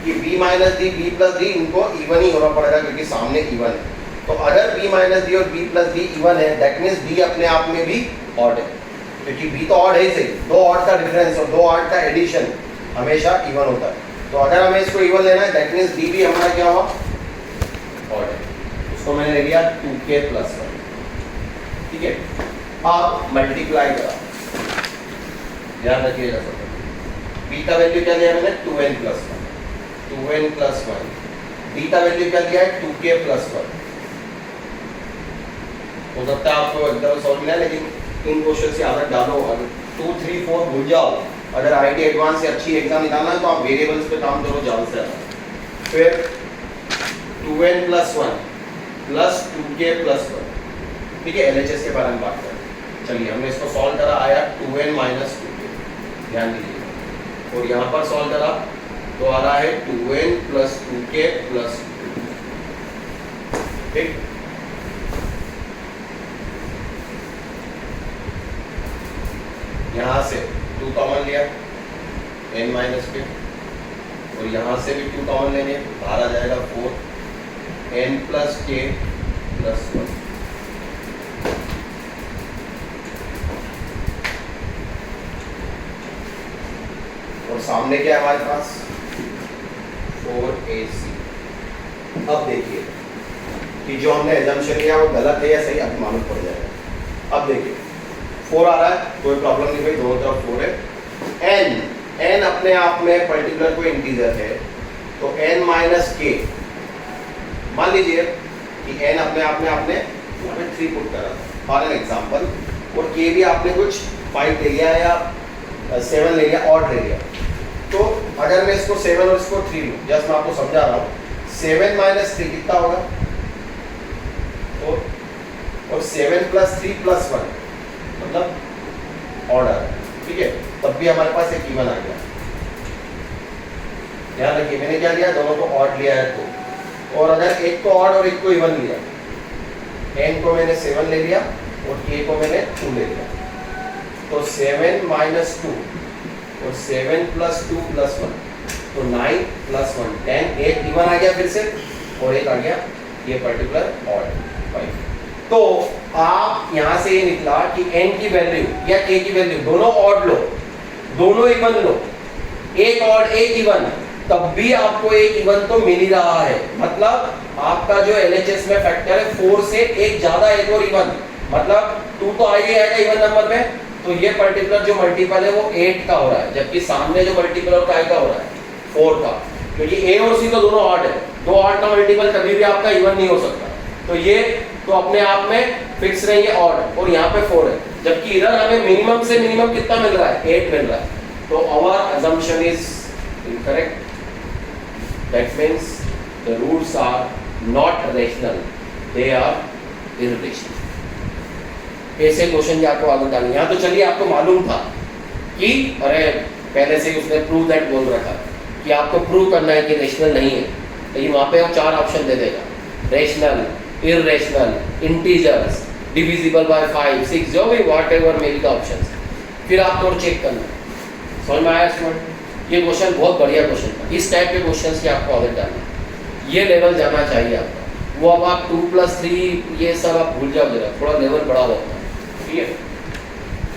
कि b minus D, b plus D, इनको इवन ही होना पड़ेगा क्योंकि सामने इवन है। तो अगर b माइनस डी और b प्लस डी इवन है दैट मीन्स d अपने आप में भी ऑड है, क्योंकि b तो ऑड है ही सही, दो ऑड का डिफरेंस और दो ऑड का एडिशन हमेशा इवन होता है। तो अगर हमें इसको इवन लेना है दैट मीन्स d भी हमारा क्या हुआ, ऑड है। उसको मैंने ले लिया 2k प्लस 1, ठीक है। अब मल्टीप्लाई करा, ध्यान रखिएगा सब, b का वैल्यू क्या लिया मैंने, 2n plus 1, 2n plus 1, d का वैल्यू क्या लिया है, 2k प्लस 1। हो सकता है आपको एकदम सॉल्व मिला, लेकिन इन क्वेश्चन से आदत डालो, अगर 2, 3, 4 भूल जाओ। अगर IIT एडवांस से अच्छी एग्जाम निकालना है तो आप वेरिएबल्स पे काम करो ज़्यादा से ज़्यादा। फिर 2n plus 1 plus 2k plus 1, ठीक है, LHS के बारे में बात करें। चलिए हमने इसको सॉल्व करा, आया 2n माइनस 2k, ध्यान दीजिए, और यहाँ पर सॉल्व करा तो आ रहा है 2n प्लस 2k प्लस 2, ठीक। यहाँ से 2 कॉमन लिया, n माइनस के, और यहाँ से भी 2 कॉमन लेंगे, बाहर आ जाएगा 4, n प्लस k प्लस 1। और सामने क्या है हमारे पास, 4ac। अब देखिए कि जो हमने एजम्पशन लिया वो गलत है या सही, अभी मालूम पड़ जाएगा। अब देखिए 4 आ रहा है, कोई प्रॉब्लम नहीं भाई, दोनों तरफ 4 है। n अपने आप में पर्टिकुलर कोई इंटीजर है, तो n माइनस k, मान लीजिए कि n अपने आप में आपने 3 पुट करा फॉर एन एग्जांपल, और k भी आपने कुछ 5 ले लिया या 7 ले लिया, ऑड ले लिया। तो अगर मैं इसको 7 और इसको 3 लूँ, जस्ट मैं आपको समझा रहा हूँ, 7 माइनस 3 कितना होगा, 4, और 7 प्लस 3 प्लस 1 मतलब ऑर्डर, ठीक है, तब भी हमारे पास एक इवन आ गया। ध्यान रखिए मैंने क्या लिया, दोनों को ऑड लिया है तो, और अगर एक को ऑड और एक को इवन लिया, n को मैंने 7 ले लिया और k को मैंने 2 ले लिया, तो 7 माइनस 2 और 7 प्लस 2 प्लस 1, तो 9 प्लस 1 10, एक इवन आ गया फिर से, और एक आ गया ये पर्टिकुलर ऑड 5। तो आप यहाँ से ये निकला कि n की वैल्यू या k की वैल्यू दोनों ऑड लो, दोनों इवन लो, एक ऑड एक इवन, तब भी आपको एक इवन तो मिल ही रहा है। मतलब आपका जो LHS में फैक्टर है 4 से एक ज्यादा एक और इवन, मतलब 2 तो आएगा इवन नंबर में, तो ये पर्टिकुलर जो मल्टीपल है वो 8 का हो रहा है, जबकि सामने जो मल्टीपल का हो रहा है 4 का, क्योंकि a और c तो दोनों ऑड है, दो ऑड का मल्टीपल कभी भी आपका इवन नहीं हो सकता। तो ये तो अपने आप में फिक्स रहेंगे ऑड, और यहाँ पे 4 है, जबकि इधर हमें मिनिमम से मिनिमम कितना मिल रहा है, 8 मिल रहा है। तो our assumption is incorrect. That means the roots are not rational, they are irrational. ऐसे क्वेश्चन की आपको आदत डालनी है। यहाँ तो चलिए आपको मालूम था कि अरे पहले से ही उसने प्रूव दैट बोल रखा कि आपको प्रूव करना है कि रेशनल नहीं है, लेकिन वहाँ पे आप 4 ऑप्शन दे देगा, rational, irrational, integers, divisible by 5, 6, जो भी whatever may be the options, फिर आपको और चेक करना। समझ में आया स्टूडेंट? ये क्वेश्चन बहुत बढ़िया क्वेश्चन था। इस टाइप के क्वेश्चंस की आपको आदत डालनी है, ये लेवल जाना चाहिए आपका। वो अब आप 2+3 ये सब आप भूल जाओ जरा, थोड़ा लेवल बढ़ा होता है। ठीक है,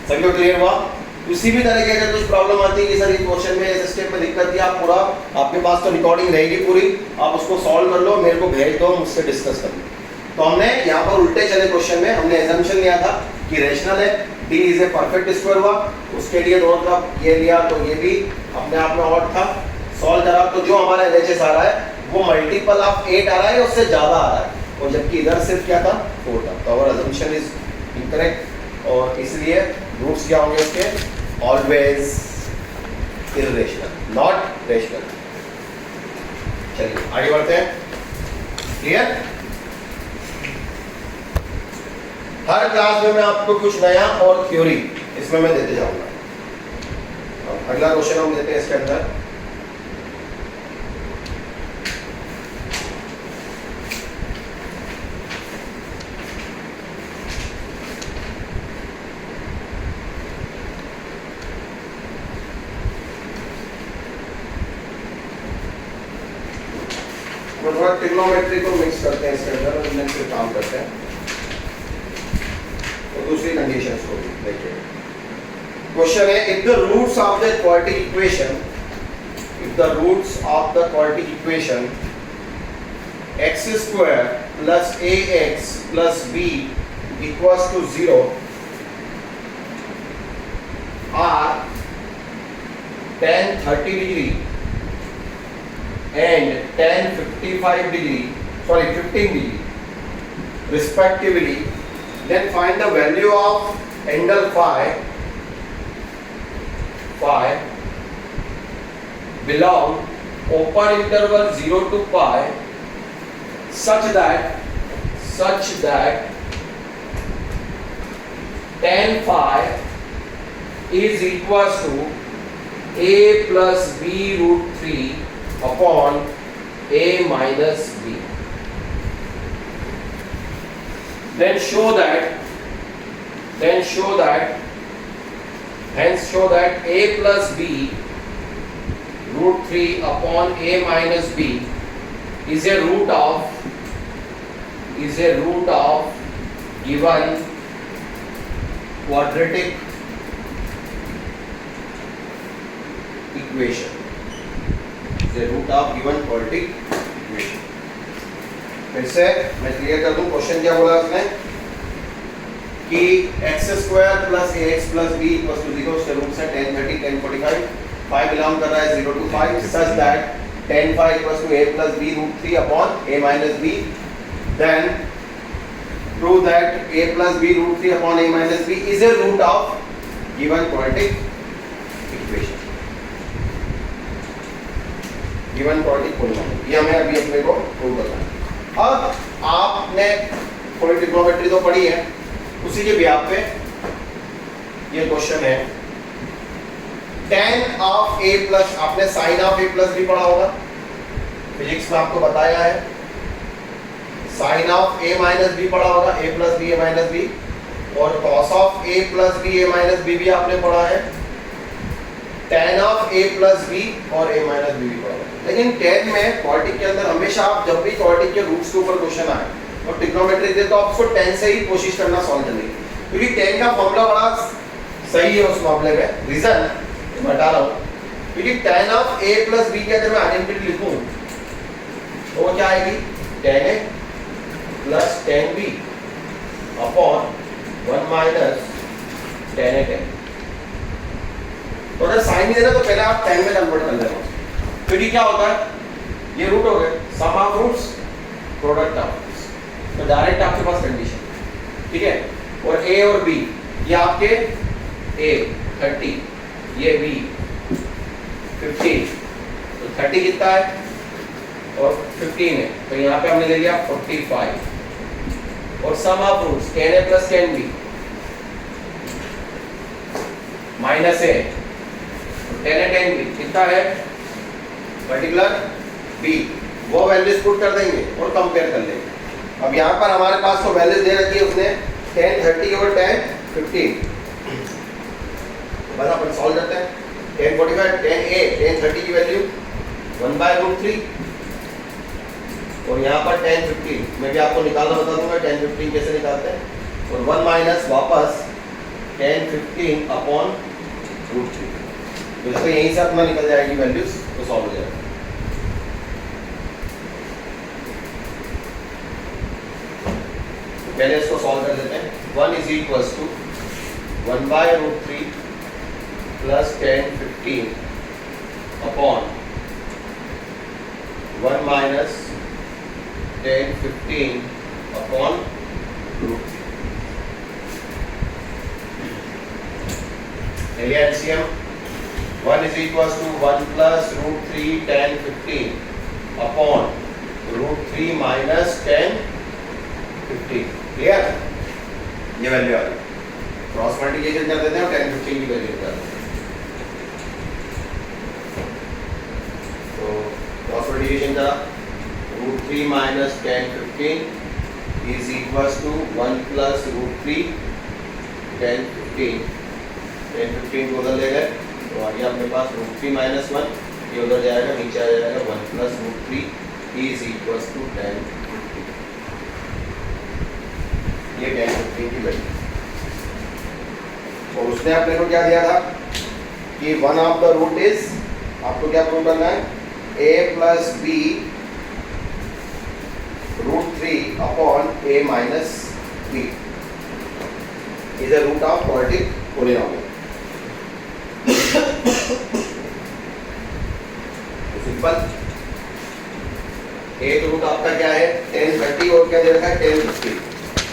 सभी को क्लियर हुआ? किसी भी तरह की अगर कुछ प्रॉब्लम आती है कि सर इस क्वेश्चन में इस स्टेप में दिक्कत थी, आप पूरा, आपके पास तो रिकॉर्डिंग रहेगी पूरी, आप उसको सॉल्व कर लो, मेरे को भेज दो, मुझसे डिस्कस कर लो। तो हमने यहाँ पर उल्टे चले क्वेश्चन में हमने एजम्पशन लिया था कि रेशनल है, D is a perfect square हुआ, उसके लिए दोनों तरफ ये लिया तो ये भी अपने आप में ऑड था। सॉल्व करा तो जो हमारा एलएचएस आ रहा है वो मल्टीपल ऑफ 8 आ रहा है, उससे ज्यादा आ रहा है, और जबकि इधर सिर्फ क्या था 4 था। तो आवर अजम्पशन इज इनकरेक्ट, और इसलिए रूट्स क्या होंगे उसके, ऑलवेज इररेशनल, नॉट रेशनल। चलिए आगे बढ़ते हैं। क्लियर? हर क्लास में मैं आपको कुछ नया और थ्योरी इसमें मैं देते जाऊंगा। अगला क्वेश्चन हम देते हैं इसके अंदर, थोड़ा ट्रिग्नोमेट्री को मिक्स करते हैं इसके अंदर, और इनमें फिर काम करते हैं। तो दूसरी कंडीशंस को देखिए। क्वेश्चन है, if the roots of the quadratic equation, if the roots of the quadratic equation x² plus ax plus b equals to 0 are tan 30 degree and tan 55 degree, sorry 15 degree respectively, then find the value of angle phi belong open interval 0 to pi such that tan phi is equals to a plus b root 3 upon a minus b. Then show that a plus b root 3 upon a minus b is a root of given quadratic equation. The root of given quadratic equation. फिर से मैं clear कर दूं, question क्या बोला उसने कि x² plus ax plus b equals to 0, उसके रूट्स है tan 30, tan 45, phi बिलोंग कर रहा है 0 to 5 such that tan phi equals to a plus b root 3 upon a minus b. Then prove that a plus b root 3 upon a minus b is a root of given quadratic equation. Given quadratic polynomial, ये हमें अभी अपने को prove करना है। अब आपने थोड़ी ट्रिग्नोमेट्री तो पढ़ी है, उसी के ब्याह पे ये क्वेश्चन है, tan ऑफ a प्लस, आपने sin ऑफ a प्लस भी पढ़ा होगा फिजिक्स में, आपको बताया है, sin of a minus b पढ़ा होगा, a plus b a minus b, और cos of a plus b a minus b भी आपने पढ़ा है, tan of a plus b और a माइनस b भी पढ़ा है। लेकिन tan में क्वाड्रेटिक के अंदर हमेशा आप जब भी क्वाड्रेटिक के रूट्स के ऊपर क्वेश्चन आए और ट्रिग्नोमेट्री दे तो आपको tan से ही कोशिश करना सॉल्व करने की, क्योंकि tan का फॉर्मूला बड़ा सही है उस मामले में। रीजन बता रहा हूँ, क्योंकि tan of a plus b की अगर मैं आइडेंटिटी लिखूं तो वो क्या आएगी, tan a plus tan b upon 1 minus tan a tan। तो अगर साइन देना तो पहले आप tan में कन्वर्ट कर लेना, क्योंकि क्या होता है, ये रूट हो गए, sum of roots product of roots, तो डायरेक्ट आपके पास कंडीशन, ठीक है। और a और b, ये आपके a 30, ये b 15, तो 30 कितना है और 15 है, तो यहाँ पे हमने ले लिया 45। और sum of roots 10a plus 10b minus है, 10a 10b कितना है पर्टिकुलर b, वो वैल्यूज पुट कर देंगे और कंपेयर कर लेंगे। अब यहाँ पर हमारे पास तो वैल्यूज दे रखी है उसने 10 30 और 10 15, बस अपन सॉल्व करते हैं। 10 45 10a 10 30 की वैल्यू 1/√3 और यहाँ पर 10 15 मैं भी आपको निकालना बता दूंगा 10 15 कैसे निकालते हैं, और 1 माइनस वापस 10 15 अपॉन √3, तो इसको यहीं से अपना निकल जाएगी वैल्यूज, तो सॉल्व हो जाएगा। पहले इसको सॉल्व कर लेते हैं। 1 is equals to 1/√3 plus 10 15 upon 1 minus 10 15 upon √3। LCM 1 is equals to 1 plus √3 10 15 upon √3 minus 10 15। Clear? ये वैल्यू आ गई, क्रॉस मल्टीप्लिकेशन कर देते हैं और 10 15 की वैल्यू निकाल देते हैं। तो क्रॉस मल्टीप्लिकेशन का √3 minus 10 15 is equals to 1 plus √3 10 15 10 15 को उधर ले गए तो आ गया अपने पास √3 minus 1, ये उधर जाएगा नीचे आ जाएगा 1 plus √3 is equals to 10 15। ये 10 15 की वैल्यू, और उसने अपने को क्या दिया था कि one of the root is, आपको क्या प्रूव करना है, a plus b √3 upon a minus b is a root of quadratic polynomial। Simple, एक रूट आपका क्या है 10 30 और क्या दे रखा है 10 15।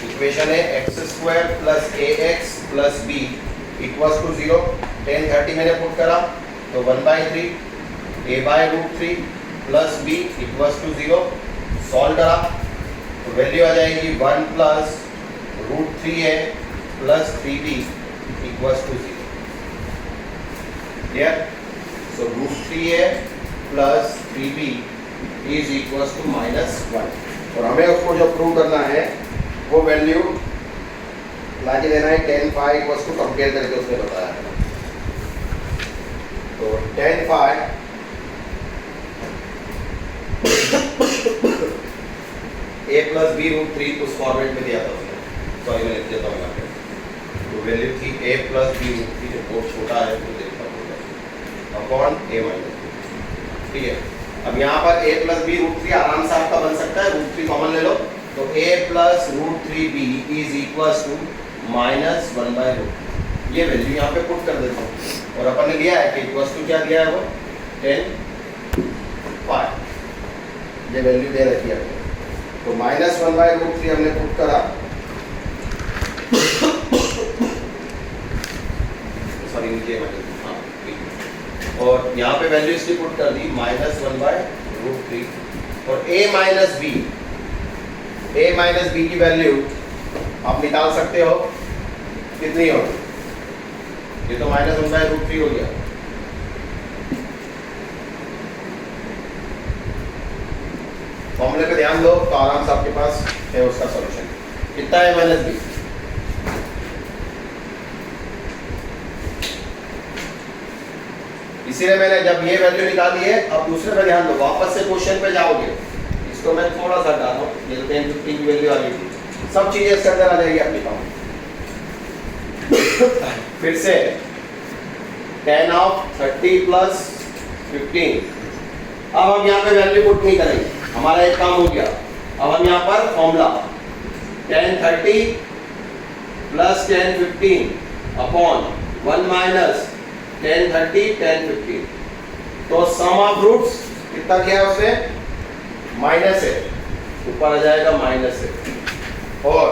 इक्वेशन है x² plus ax plus b equals to 0। 10 30 मैंने पुट करा तो 1/3 a/√3 plus b equals to 0। Solve करा तो वैल्यू आ जाएगी 1 plus √3a plus 3b equals to 0। Clear? So √3a plus 3b is equals to -1, और हमें उसको जो प्रूव करना है वो वैल्यू लाके देना है 10 5 इक्वल्स टू कंपेयर करके उसने बताया है। तो 10 5 a प्लस b √3 उस फॉर्मेट में दिया था उसने, सॉरी मैं लिख देता हूँ यहाँ पे। तो वैल्यू थी a प्लस b √3, बहुत छोटा है तो देखता हूँ अपॉन a माइनस, ठीक है। अब यहाँ पर a प्लस b √3 आराम से आपका बन सकता है, √3 कॉमन ले लो तो a plus √3b is equals to -1/√3। ये वैल्यू यहाँ पे पुट कर देता हूँ, और अपन ने लिया है कि इक्वल्स टू क्या दिया है वो 10 5, ये वैल्यू दे रखी है आपको। तो -1/√3 हमने पुट करा, सॉरी नीचे हाँ, और यहाँ पे वैल्यू इसकी पुट कर दी -1/√3, और a माइनस b की वैल्यू आप निकाल सकते हो कितनी हो, ये तो -1/√3 हो गया। फॉर्मूले पे ध्यान दो तो आराम से आपके पास है उसका सॉल्यूशन। कितना है -b, इसीलिए मैंने जब ये वैल्यू निकाली है, अब दूसरे पे ध्यान दो, वापस से क्वेश्चन पे जाओगे, इसको मैं थोड़ा सा हटा दूं, ये तो 10 15 की वैल्यू आ गई थी, सब चीजें इसके अंदर आ जाएगी आपके पास। फिर से 10 of 30 प्लस 15, अब हम यहाँ पे वैल्यू पुट नहीं करेंगे, हमारा एक काम हो गया। अब हम यहाँ पर फॉर्मूला 10 30 प्लस 10 15 अपॉन 1 माइनस 10 30 10 15, तो सम ऑफ रूट्स कितना किया है उसने, माइनस है, ऊपर आ जाएगा माइनस है, और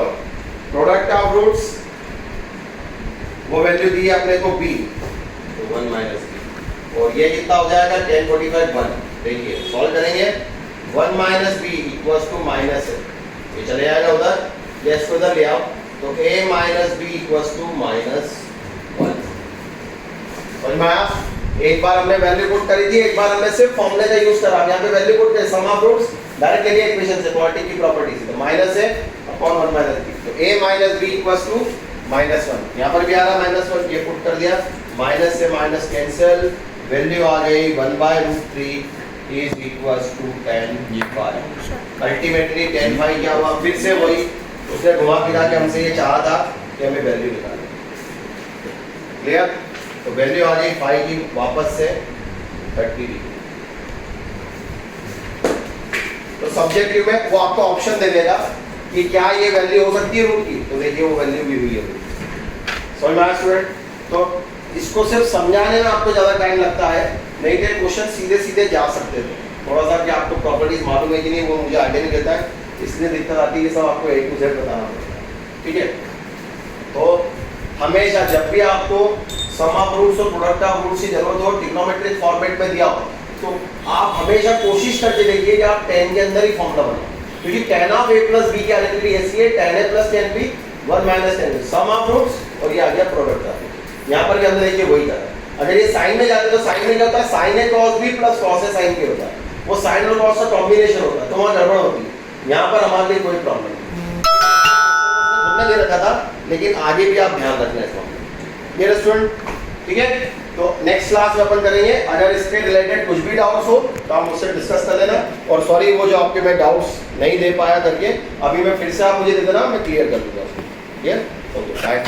प्रोडक्ट ऑफ रूट्स वो वैल्यू दी है अपने को b, तो 1 माइनस b। और ये कितना हो जाएगा 10 45 1। देखिए सॉल्व करेंगे 1 minus B equals to minus A, ये चले जाएगा उधर, ये इसको उधर ले आओ तो a minus B equals to minus 1। समझ में आया? एक बार हमने वैल्यू पुट करी थी, एक बार हमने सिर्फ फॉर्मूले का यूज करा। यहाँ पे वैल्यू पुट करें सम ऑफ रूट्स डायरेक्ट ले लिया इक्वेशन से, क्वाड्रेटिक की प्रॉपर्टी से, तो माइनस है अपॉन 1 माइनस बी, तो a minus B equals to minus 1। यहाँ पर भी आ रहा माइनस 1, ये पुट कर दिया, माइनस से माइनस कैंसिल, वैल्यू आ गई 1/√3 इज इक्वल्स टू 10/5। अल्टीमेटली 10/5 क्या हुआ? फिर से वही, उसने घुमा फिरा के हमसे ये चाहा था कि हमें वैल्यू निकालनी। क्लियर? तो वैल्यू आ गई 5 की वापस से 30 डिग्री। तो सब्जेक्टिव में वो आपको ऑप्शन दे देगा कि क्या ये वैल्यू हो सकती है रूट की, तो देखिए वो वैल्यू भी हुई है। समझ में आया स्टूडेंट? तो इसको सिर्फ समझाने में आपको ज़्यादा टाइम लगता है, नहीं तो क्वेश्चन सीधे सीधे जा सकते थे। थोड़ा सा कि आपको प्रॉपर्टीज मालूम है कि नहीं वो मुझे आइडिया नहीं देता है, इसलिए दिक्कत आती है, सब आपको A to Z बताना पड़ता है। ठीक है? तो हमेशा जब भी आपको सम ऑफ रूट्स और प्रोडक्ट ऑफ रूट्स की जरूरत हो, ट्रिग्नोमेट्रिक फॉर्मेट में दिया हो, तो आप हमेशा कोशिश करके देखिए कि आप tan के अंदर ही फॉर्मूला बनाओ, क्योंकि tan of a plus b की आइडेंटिटी ऐसी है, tan a plus tan b 1 minus tan b, sum of roots और ये आ गया प्रोडक्ट ऑफ। यहाँ पर भी हमने देखिए वही करा। अगर ये साइन में जाते तो साइन में क्या होता है? sin a cos b plus cos a sin k होता है, वो साइन और cos का कॉम्बिनेशन होता है, तो वहाँ गड़बड़ होती है। यहाँ पर हमारे लिए कोई प्रॉब्लम नहीं, हमने दे रखा था, लेकिन आगे भी आप ध्यान रखना है मेरे स्टूडेंट। ठीक है? तो नेक्स्ट क्लास में अपन करेंगे, अगर इसके रिलेटेड कुछ भी डाउट्स हो तो आप मुझसे डिस्कस कर लेना। और सॉरी वो जो आपके मैं डाउट्स नहीं दे पाया करके, अभी मैं फिर से आप मुझे दे देना, मैं क्लियर कर दूंगा। ठीक है? Okay bye.